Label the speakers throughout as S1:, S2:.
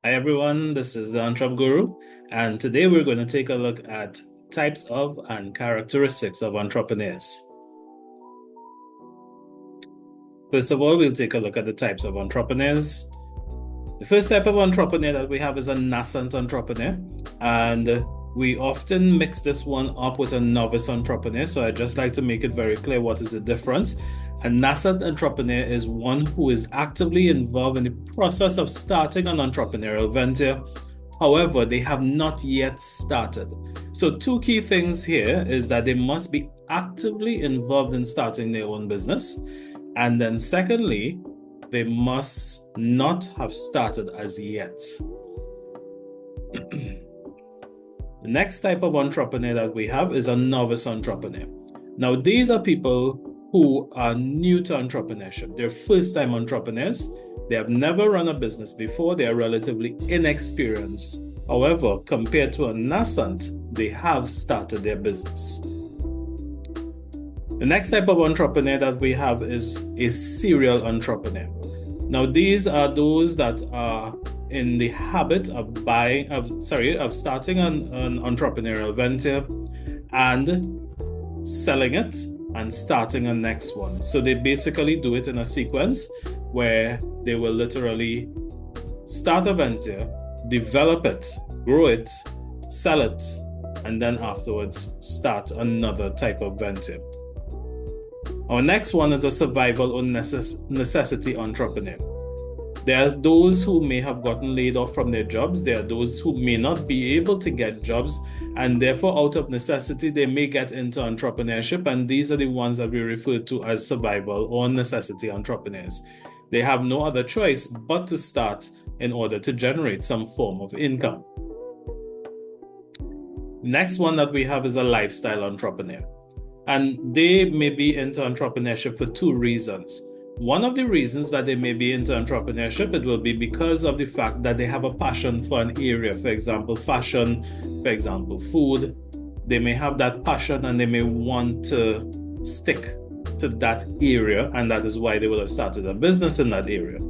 S1: Hi everyone, this is the Entrep Guru, and today we're going to take a look at types of and characteristics of entrepreneurs. First of all, we'll take a look at the types of entrepreneurs. The first type of entrepreneur that we have is a nascent entrepreneur, and we often mix this one up with a novice entrepreneur. So I just like to make it very clear what is the difference. A nascent entrepreneur is one who is actively involved in the process of starting an entrepreneurial venture. However, they have not yet started. So two key things here is that they must be actively involved in starting their own business. And then secondly, they must not have started as yet. The next type of entrepreneur that we have is a novice entrepreneur. Now, these are people who are new to entrepreneurship. They're first-time entrepreneurs. They have never run a business before. They are relatively inexperienced. However, compared to a nascent, they have started their business. The next type of entrepreneur that we have is a serial entrepreneur. Now, these are those that are in the habit of starting an entrepreneurial venture and selling it and starting a next one. So they basically do it in a sequence where they will literally start a venture, develop it, grow it, sell it, and then afterwards start another type of venture. Our next one is a survival or necessity entrepreneur. There are those who may have gotten laid off from their jobs. There are those who may not be able to get jobs, and therefore, out of necessity, they may get into entrepreneurship. And these are the ones that we refer to as survival or necessity entrepreneurs. They have no other choice but to start in order to generate some form of income. Next one that we have is a lifestyle entrepreneur. And they may be into entrepreneurship for two reasons. One of the reasons that they may be into entrepreneurship, it will be because of the fact that they have a passion for an area. For example, fashion, for example, food. They may have that passion and they may want to stick to that area, and that is why they will have started a business in that area.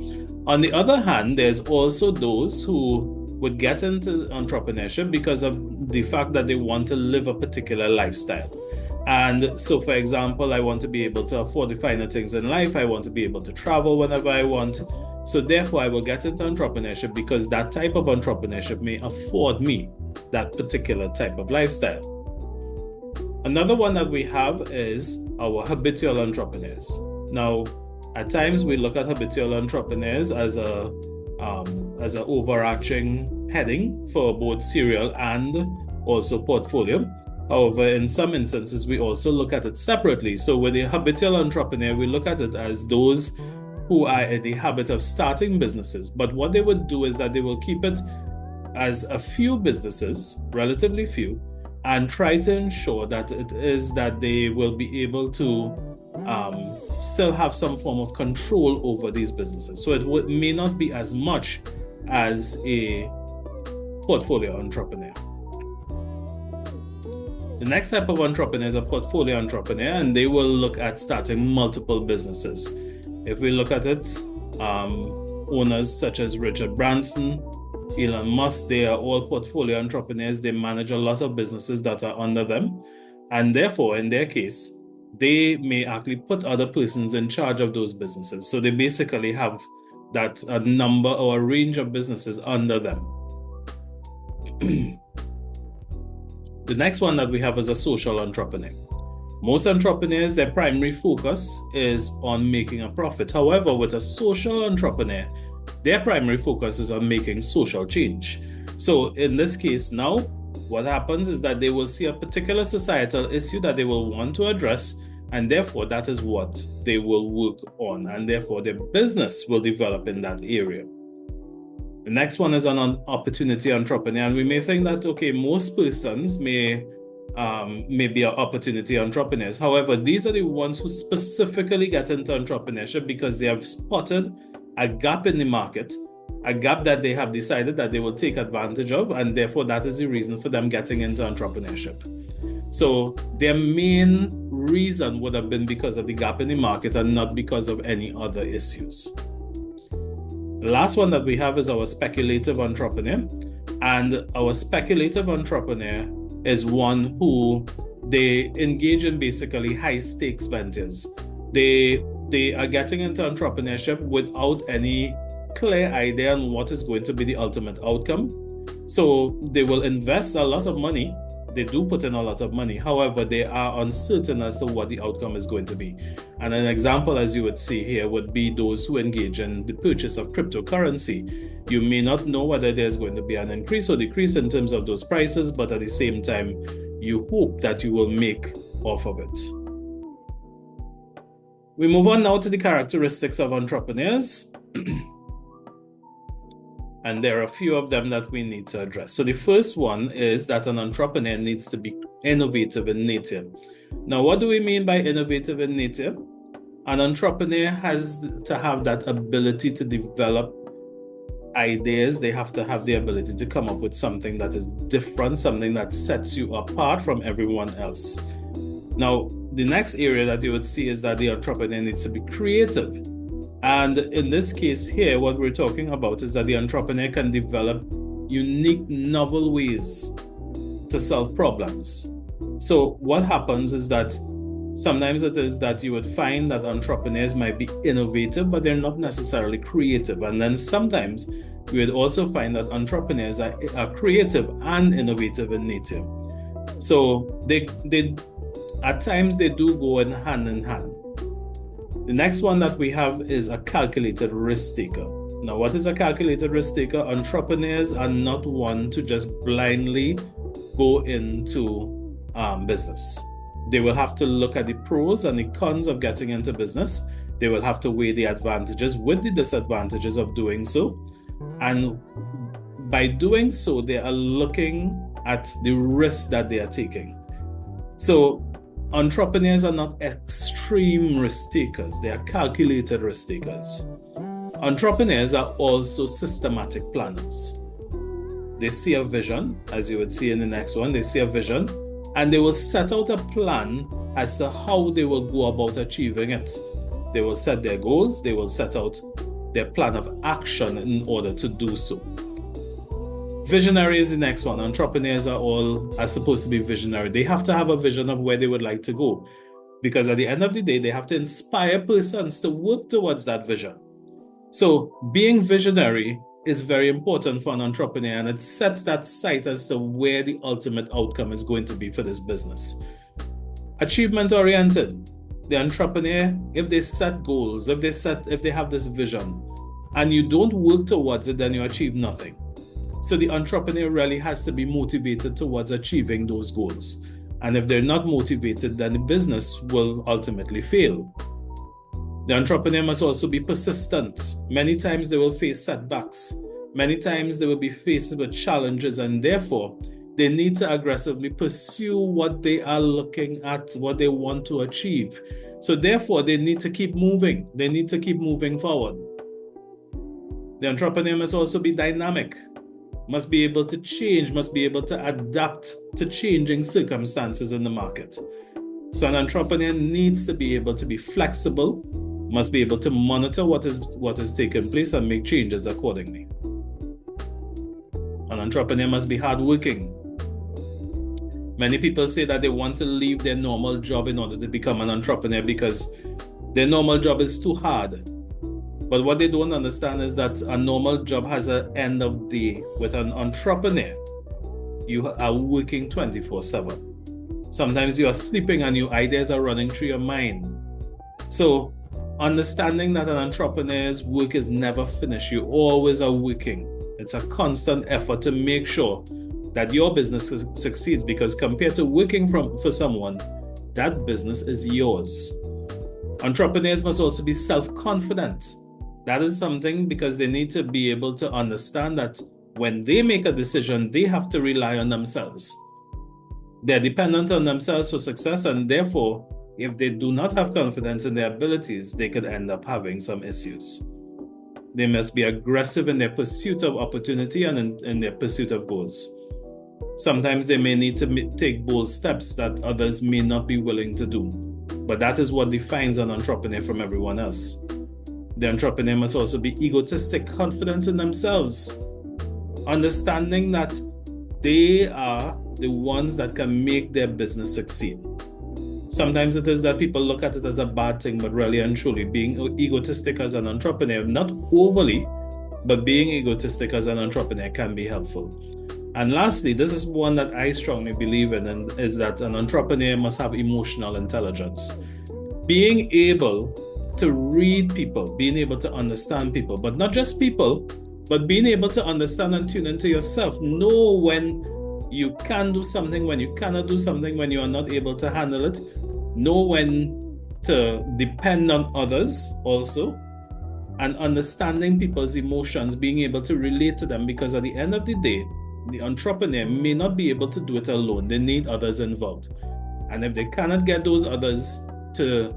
S1: On the other hand, there's also those who would get into entrepreneurship because of the fact that they want to live a particular lifestyle. And so, for example, I want to be able to afford the finer things in life. I want to be able to travel whenever I want. So therefore, I will get into entrepreneurship because that type of entrepreneurship may afford me that particular type of lifestyle. Another one that we have is our habitual entrepreneurs. Now, at times we look at habitual entrepreneurs as an overarching heading for both serial and also portfolio. However, in some instances, we also look at it separately. So with a habitual entrepreneur, we look at it as those who are in the habit of starting businesses. But what they would do is that they will keep it as a few businesses, relatively few, and try to ensure that it is that they will be able to still have some form of control over these businesses. So it may not be as much as a portfolio entrepreneur. The next type of entrepreneur is a portfolio entrepreneur, and they will look at starting multiple businesses. If we look at it, owners such as Richard Branson, Elon Musk, they are all portfolio entrepreneurs. They manage a lot of businesses that are under them. And therefore, in their case, they may actually put other persons in charge of those businesses. So they basically have that a number or a range of businesses under them. The next one that we have is a social entrepreneur. Most entrepreneurs, their primary focus is on making a profit. However, with a social entrepreneur, their primary focus is on making social change. So in this case now, what happens is that they will see a particular societal issue that they will want to address, and therefore that is what they will work on, and therefore their business will develop in that area. The next one is an opportunity entrepreneur, and we may think that, okay, most persons may be opportunity entrepreneurs. However, these are the ones who specifically get into entrepreneurship because they have spotted a gap in the market, a gap that they have decided that they will take advantage of, and therefore that is the reason for them getting into entrepreneurship. So their main reason would have been because of the gap in the market and not because of any other issues. The last one that we have is our speculative entrepreneur. And our speculative entrepreneur is one who they engage in basically high stakes ventures. They are getting into entrepreneurship without any clear idea on what is going to be the ultimate outcome. So they will invest a lot of money. They do put in a lot of money. However, they are uncertain as to what the outcome is going to be. And an example, as you would see here, would be those who engage in the purchase of cryptocurrency. You may not know whether there's going to be an increase or decrease in terms of those prices, but at the same time, you hope that you will make off of it. We move on now to the characteristics of entrepreneurs. And there are a few of them that we need to address. So the first one is that an entrepreneur needs to be innovative in nature. Now, what do we mean by innovative in nature? An entrepreneur has to have that ability to develop ideas. They have to have the ability to come up with something that is different, something that sets you apart from everyone else. Now, the next area that you would see is that the entrepreneur needs to be creative. And in this case here, what we're talking about is that the entrepreneur can develop unique, novel ways to solve problems. So what happens is that sometimes it is that you would find that entrepreneurs might be innovative, but they're not necessarily creative. And then sometimes you would also find that entrepreneurs are creative and innovative in nature. So they at times they do go in hand. The next one that we have is a calculated risk taker. Now, what is a calculated risk taker? Entrepreneurs are not one to just blindly go into business. They will have to look at the pros and the cons of getting into business. They will have to weigh the advantages with the disadvantages of doing so. And by doing so, they are looking at the risks that they are taking. So entrepreneurs are not extreme risk takers. They are calculated risk takers. Entrepreneurs are also systematic planners. They see a vision, as you would see in the next one. They see a vision, and they will set out a plan as to how they will go about achieving it. They will set their goals. They will set out their plan of action in order to do so. Visionary is the next one. Entrepreneurs are supposed to be visionary. They have to have a vision of where they would like to go, because at the end of the day, they have to inspire persons to work towards that vision. So being visionary is very important for an entrepreneur, and it sets that sight as to where the ultimate outcome is going to be for this business. Achievement oriented. The entrepreneur, if they set goals, if they have this vision and you don't work towards it, then you achieve nothing. So the entrepreneur really has to be motivated towards achieving those goals. And if they're not motivated, then the business will ultimately fail. The entrepreneur must also be persistent. Many times they will face setbacks. Many times they will be faced with challenges, and therefore they need to aggressively pursue what they are looking at, what they want to achieve. So therefore they need to keep moving. They need to keep moving forward. The entrepreneur must also be dynamic. Must be able to change, must be able to adapt to changing circumstances in the market. So an entrepreneur needs to be able to be flexible, must be able to monitor what is taking place and make changes accordingly. An entrepreneur must be hardworking. Many people say that they want to leave their normal job in order to become an entrepreneur because their normal job is too hard. But what they don't understand is that a normal job has an end of day. With an entrepreneur, you are working 24/7. Sometimes you are sleeping and your ideas are running through your mind. So understanding that an entrepreneur's work is never finished. You always are working. It's a constant effort to make sure that your business succeeds, because compared to working for someone, that business is yours. Entrepreneurs must also be self-confident. That is something because they need to be able to understand that when they make a decision, they have to rely on themselves. They're dependent on themselves for success, and therefore, if they do not have confidence in their abilities, they could end up having some issues. They must be aggressive in their pursuit of opportunity and in their pursuit of goals. Sometimes they may need to take bold steps that others may not be willing to do, but that is what defines an entrepreneur from everyone else. The entrepreneur must also be egotistic, confident in themselves, understanding that they are the ones that can make their business succeed. Sometimes it is that people look at it as a bad thing, but really and truly, being egotistic as an entrepreneur, not overly, but being egotistic as an entrepreneur can be helpful. And lastly, this is one that I strongly believe in, and is that an entrepreneur must have emotional intelligence. Being able to read people, being able to understand people, but not just people, but being able to understand and tune into yourself. Know when you can do something, when you cannot do something, when you are not able to handle it. Know when to depend on others also, and understanding people's emotions, being able to relate to them, because at the end of the day, the entrepreneur may not be able to do it alone. They need others involved. And if they cannot get those others to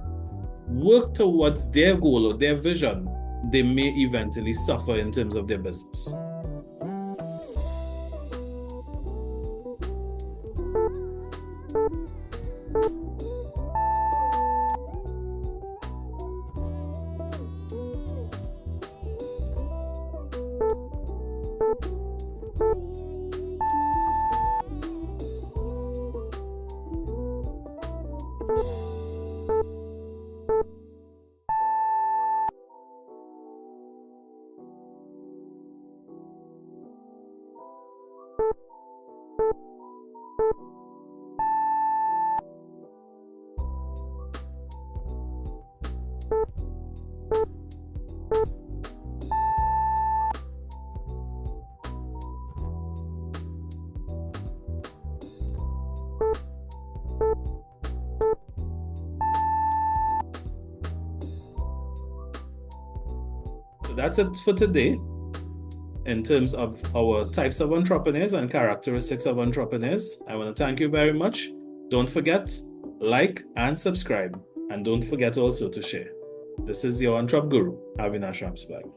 S1: work towards their goal or their vision, they may eventually suffer in terms of their business. So that's it for today in terms of our types of entrepreneurs and characteristics of entrepreneurs. I want to thank you very much. Don't forget, like and subscribe. And don't forget also to share. This is your Entrep Guru, Avinash Ramsberg.